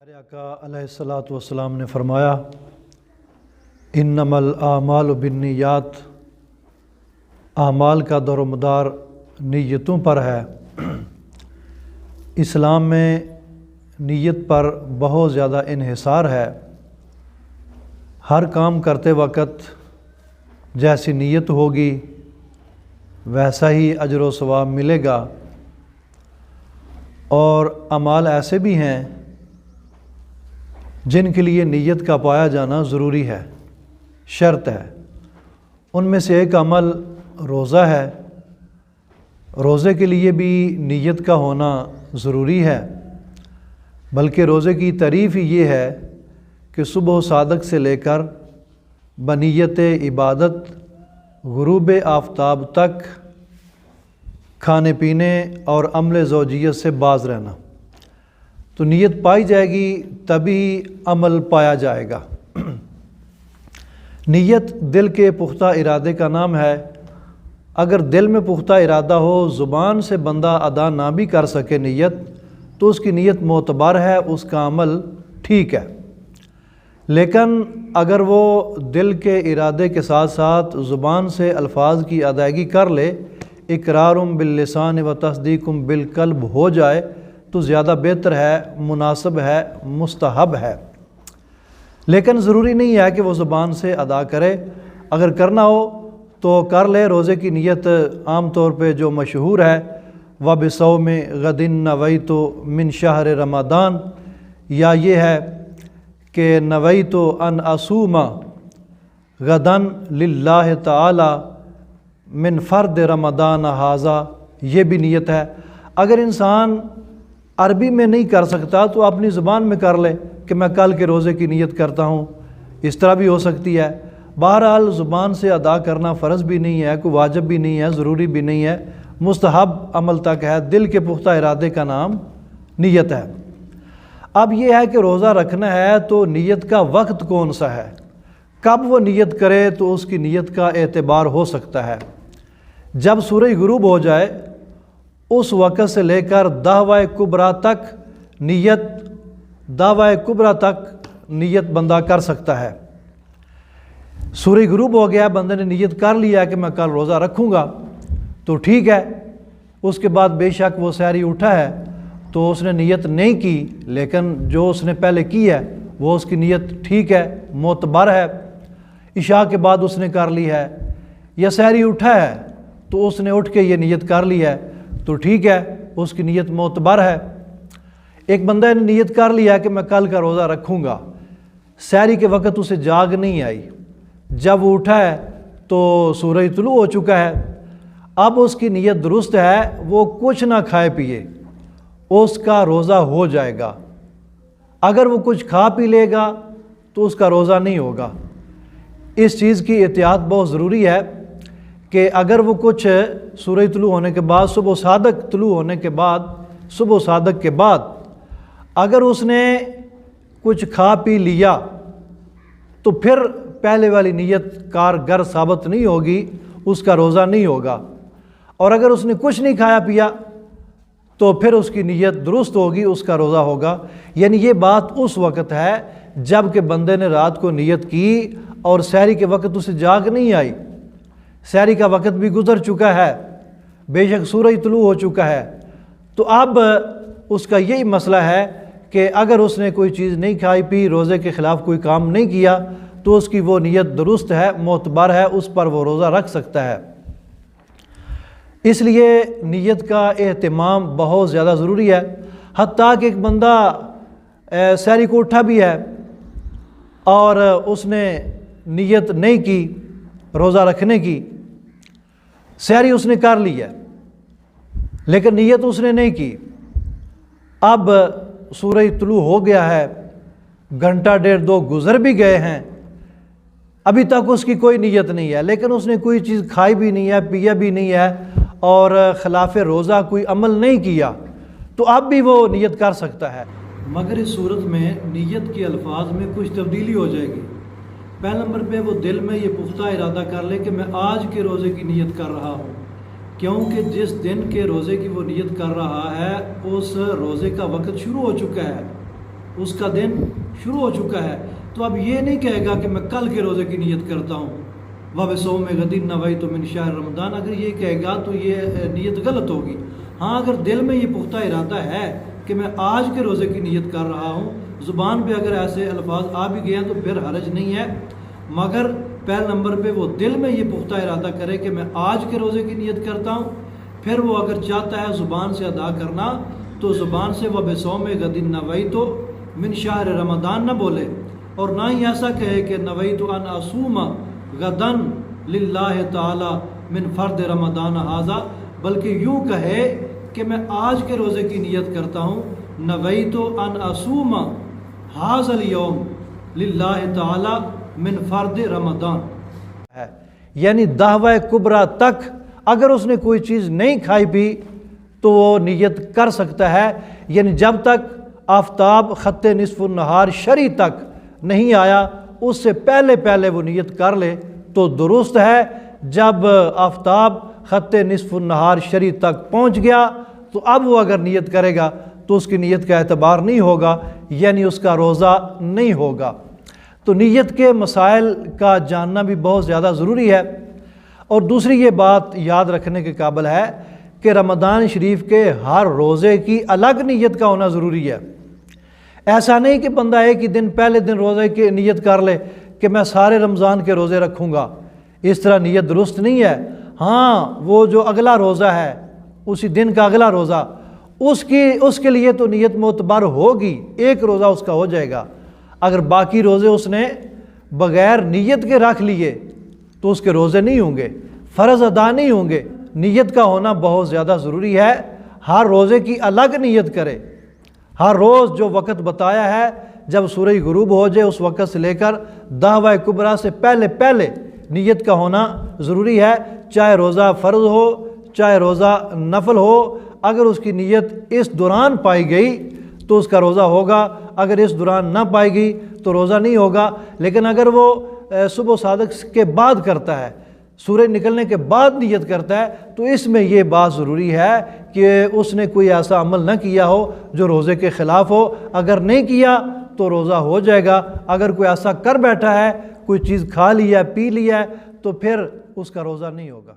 ہمارے آقا علیہ الصلوۃ والسلام نے فرمایا انما الاعمال بالنیات، اعمال کا دور و مدار نیتوں پر ہے۔ اسلام میں نیت پر بہت زیادہ انحصار ہے۔ ہر کام کرتے وقت جیسی نیت ہوگی ویسا ہی اجر و ثواب ملے گا، اور اعمال ایسے بھی ہیں جن کے لیے نیت کا پایا جانا ضروری ہے، شرط ہے۔ ان میں سے ایک عمل روزہ ہے۔ روزے کے لیے بھی نیت کا ہونا ضروری ہے، بلکہ روزے کی تعریف ہی یہ ہے کہ صبح و صادق سے لے کر بنیت عبادت غروب آفتاب تک کھانے پینے اور عمل زوجیت سے باز رہنا۔ تو نیت پائی جائے گی تبھی عمل پایا جائے گا۔ نیت دل کے پختہ ارادے کا نام ہے۔ اگر دل میں پختہ ارادہ ہو، زبان سے بندہ ادا نہ بھی کر سکے نیت، تو اس کی نیت معتبر ہے، اس کا عمل ٹھیک ہے۔ لیکن اگر وہ دل کے ارادے کے ساتھ ساتھ زبان سے الفاظ کی ادائیگی کر لے، اقرار باللسان و تصدیق بالقلب ہو جائے، تو زیادہ بہتر ہے، مناسب ہے، مستحب ہے۔ لیکن ضروری نہیں ہے کہ وہ زبان سے ادا کرے۔ اگر کرنا ہو تو کر لے۔ روزے کی نیت عام طور پہ جو مشہور ہے، وَبِصَوْمِ غَدٍ نَوَيْتُ مِنْ شَهْرِ رمضان، یا یہ ہے کہ نویت ان اصوم غدن للہ تعالی من فرد رمضان ھذا، یہ بھی نیت ہے۔ اگر انسان عربی میں نہیں کر سکتا تو اپنی زبان میں کر لے کہ میں کل کے روزے کی نیت کرتا ہوں، اس طرح بھی ہو سکتی ہے۔ بہرحال زبان سے ادا کرنا فرض بھی نہیں ہے، کوئی واجب بھی نہیں ہے، ضروری بھی نہیں ہے، مستحب عمل تک ہے۔ دل کے پختہ ارادے کا نام نیت ہے۔ اب یہ ہے کہ روزہ رکھنا ہے تو نیت کا وقت کون سا ہے، کب وہ نیت کرے تو اس کی نیت کا اعتبار ہو سکتا ہے۔ جب سورج غروب ہو جائے اس وقت سے لے کر دعوی کبریٰ تک نیت بندہ کر سکتا ہے۔ سورج غروب ہو گیا، بندے نے نیت کر لیا کہ میں کل روزہ رکھوں گا، تو ٹھیک ہے۔ اس کے بعد بے شک وہ سحری اٹھا ہے تو اس نے نیت نہیں کی، لیکن جو اس نے پہلے کی ہے وہ اس کی نیت ٹھیک ہے، معتبر ہے۔ عشاء کے بعد اس نے کر لی ہے، یا سحری اٹھا ہے تو اس نے اٹھ کے یہ نیت کر لی ہے، تو ٹھیک ہے، اس کی نیت معتبر ہے۔ ایک بندہ نے نیت کر لیا کہ میں کل کا روزہ رکھوں گا، سحری کے وقت اسے جاگ نہیں آئی، جب وہ اٹھا ہے تو سورج طلوع ہو چکا ہے۔ اب اس کی نیت درست ہے، وہ کچھ نہ کھائے پیے، اس کا روزہ ہو جائے گا۔ اگر وہ کچھ کھا پی لے گا تو اس کا روزہ نہیں ہوگا۔ اس چیز کی احتیاط بہت ضروری ہے کہ اگر وہ کچھ سورج طلوع ہونے کے بعد، صبح و صادق طلوع ہونے کے بعد، صبح و صادق کے بعد اگر اس نے کچھ کھا پی لیا تو پھر پہلے والی نیت کارگر ثابت نہیں ہوگی، اس کا روزہ نہیں ہوگا۔ اور اگر اس نے کچھ نہیں کھایا پیا تو پھر اس کی نیت درست ہوگی، اس کا روزہ ہوگا۔ یعنی یہ بات اس وقت ہے جب کہ بندے نے رات کو نیت کی اور سحری کے وقت اسے جاگ نہیں آئی، سحری کا وقت بھی گزر چکا ہے، بے شک سورج طلوع ہو چکا ہے، تو اب اس کا یہی مسئلہ ہے کہ اگر اس نے کوئی چیز نہیں کھائی پی، روزے کے خلاف کوئی کام نہیں کیا، تو اس کی وہ نیت درست ہے، معتبر ہے، اس پر وہ روزہ رکھ سکتا ہے۔ اس لیے نیت کا اہتمام بہت زیادہ ضروری ہے۔ حتیٰ کہ ایک بندہ سحری کو اٹھا بھی ہے اور اس نے نیت نہیں کی روزہ رکھنے کی، سحری اس نے کر لی ہے لیکن نیت اس نے نہیں کی۔ اب سورج طلوع ہو گیا ہے، گھنٹہ ڈیڑھ دو گزر بھی گئے ہیں، ابھی تک اس کی کوئی نیت نہیں ہے، لیکن اس نے کوئی چیز کھائی بھی نہیں ہے، پیا بھی نہیں ہے، اور خلاف روزہ کوئی عمل نہیں کیا، تو اب بھی وہ نیت کر سکتا ہے۔ مگر اس صورت میں نیت کے الفاظ میں کچھ تبدیلی ہو جائے گی۔ پہلے نمبر پہ وہ دل میں یہ پختہ ارادہ کر لے کہ میں آج کے روزے کی نیت کر رہا ہوں، کیونکہ جس دن کے روزے کی وہ نیت کر رہا ہے اس روزے کا وقت شروع ہو چکا ہے، اس کا دن شروع ہو چکا ہے، تو اب یہ نہیں کہے گا کہ میں کل کے روزے کی نیت کرتا ہوں، وَبِصَوْمِ غَدٍ نَوَيْتُ مِنْ شَهْرِ رمضان، اگر یہ کہے گا تو یہ نیت غلط ہوگی۔ ہاں اگر دل میں یہ پختہ ارادہ ہے کہ میں آج کے روزے کی نیت کر رہا ہوں، زبان پہ اگر ایسے الفاظ آ بھی گئے ہیں تو پھر حرج نہیں ہے، مگر پہلے نمبر پہ وہ دل میں یہ پختہ ارادہ کرے کہ میں آج کے روزے کی نیت کرتا ہوں، پھر وہ اگر چاہتا ہے زبان سے ادا کرنا تو زبان سے وَبِصَوْمِ غَدٍ نَوَيْتُ مِنْ شَهْرِ رمضان نہ بولے، اور نہ ہی ایسا کہے کہ نویت ان اصوم غدن للہ تعالی من فرد رمضان ھذا، بلکہ یوں کہے کہ میں آج کے روزے کی نیت کرتا ہوں، نویت ان اصوم ھذا اليوم للہ تعالی من فرد رمضان ہے، یعنی دعوی کبریٰ تک اگر اس نے کوئی چیز نہیں کھائی پی تو وہ نیت کر سکتا ہے، یعنی جب تک آفتاب خط نصف النہار شری تک نہیں آیا اس سے پہلے پہلے وہ نیت کر لے تو درست ہے۔ جب آفتاب خط نصف النہار شری تک پہنچ گیا تو اب وہ اگر نیت کرے گا تو اس کی نیت کا اعتبار نہیں ہوگا، یعنی اس کا روزہ نہیں ہوگا۔ تو نیت کے مسائل کا جاننا بھی بہت زیادہ ضروری ہے، اور دوسری یہ بات یاد رکھنے کے قابل ہے کہ رمضان شریف کے ہر روزے کی الگ نیت کا ہونا ضروری ہے۔ ایسا نہیں کہ بندہ ایک ہی دن پہلے دن روزے کی نیت کر لے کہ میں سارے رمضان کے روزے رکھوں گا، اس طرح نیت درست نہیں ہے۔ ہاں وہ جو اگلا روزہ ہے، اسی دن کا اگلا روزہ، اس کے لیے تو نیت معتبر ہوگی، ایک روزہ اس کا ہو جائے گا۔ اگر باقی روزے اس نے بغیر نیت کے رکھ لیے تو اس کے روزے نہیں ہوں گے، فرض ادا نہیں ہوں گے۔ نیت کا ہونا بہت زیادہ ضروری ہے، ہر روزے کی الگ نیت کرے۔ ہر روز جو وقت بتایا ہے، جب سورج غروب ہو جائے اس وقت سے لے کر دعوی کبریٰ سے پہلے پہلے نیت کا ہونا ضروری ہے، چاہے روزہ فرض ہو چاہے روزہ نفل ہو۔ اگر اس کی نیت اس دوران پائی گئی تو اس کا روزہ ہوگا، اگر اس دوران نہ پائی گئی تو روزہ نہیں ہوگا۔ لیکن اگر وہ صبح صادق کے بعد کرتا ہے، سورج نکلنے کے بعد نیت کرتا ہے، تو اس میں یہ بات ضروری ہے کہ اس نے کوئی ایسا عمل نہ کیا ہو جو روزے کے خلاف ہو۔ اگر نہیں کیا تو روزہ ہو جائے گا، اگر کوئی ایسا کر بیٹھا ہے، کوئی چیز کھا لیا پی لیا تو پھر اس کا روزہ نہیں ہوگا۔